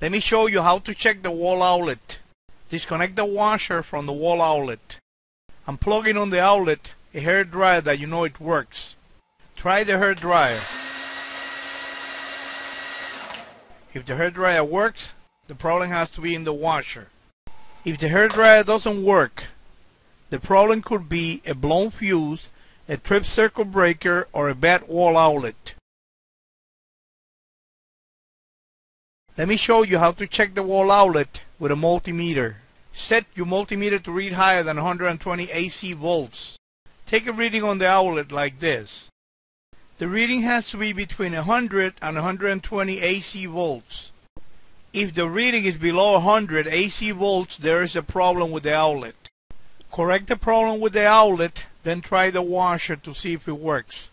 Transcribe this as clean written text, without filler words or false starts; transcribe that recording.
Let me show you how to check the wall outlet. Disconnect the washer from the wall outlet. I'm plugging on the outlet a hair dryer that you know it works. Try the hair dryer. If the hair dryer works, the problem has to be in the washer. If the hair dryer doesn't work, the problem could be a blown fuse, a tripped circuit breaker, or a bad wall outlet. Let me show you how to check the wall outlet with a multimeter. Set your multimeter to read higher than 120 AC volts. Take a reading on the outlet like this. The reading has to be between 100 and 120 AC volts. If the reading is below 100 AC volts, there is a problem with the outlet. Correct the problem with the outlet, then try the washer to see if it works.